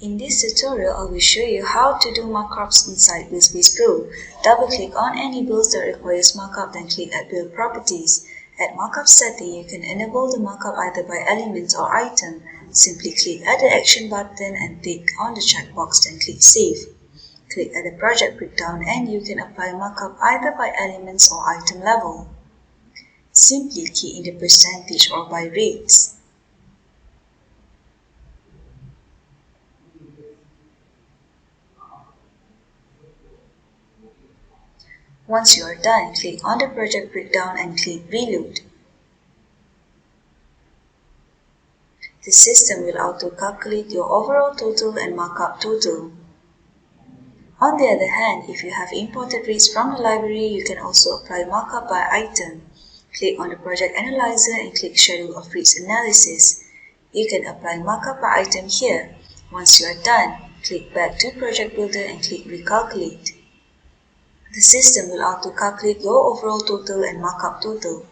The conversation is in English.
In this tutorial, I will show you how to do markups inside BuildSpace Pro. Double-click on any build that requires markup, then click at Build Properties. At Markup Setting, you can enable the markup either by element or item. Simply click at the Action button and click on the checkbox, then click Save. Click at the Project Breakdown and you can apply markup either by elements or item level. Simply key in the percentage or by rates. Once you are done, click on the Project Breakdown and click Reload. The system will auto-calculate your overall total and markup total. On the other hand, if you have imported rates from the library, you can also apply markup by item. Click on the Project Analyzer and click Schedule of Rates Analysis. You can apply markup by item here. Once you are done, click back to Project Builder and click Recalculate. The system will auto-calculate your overall total and markup total.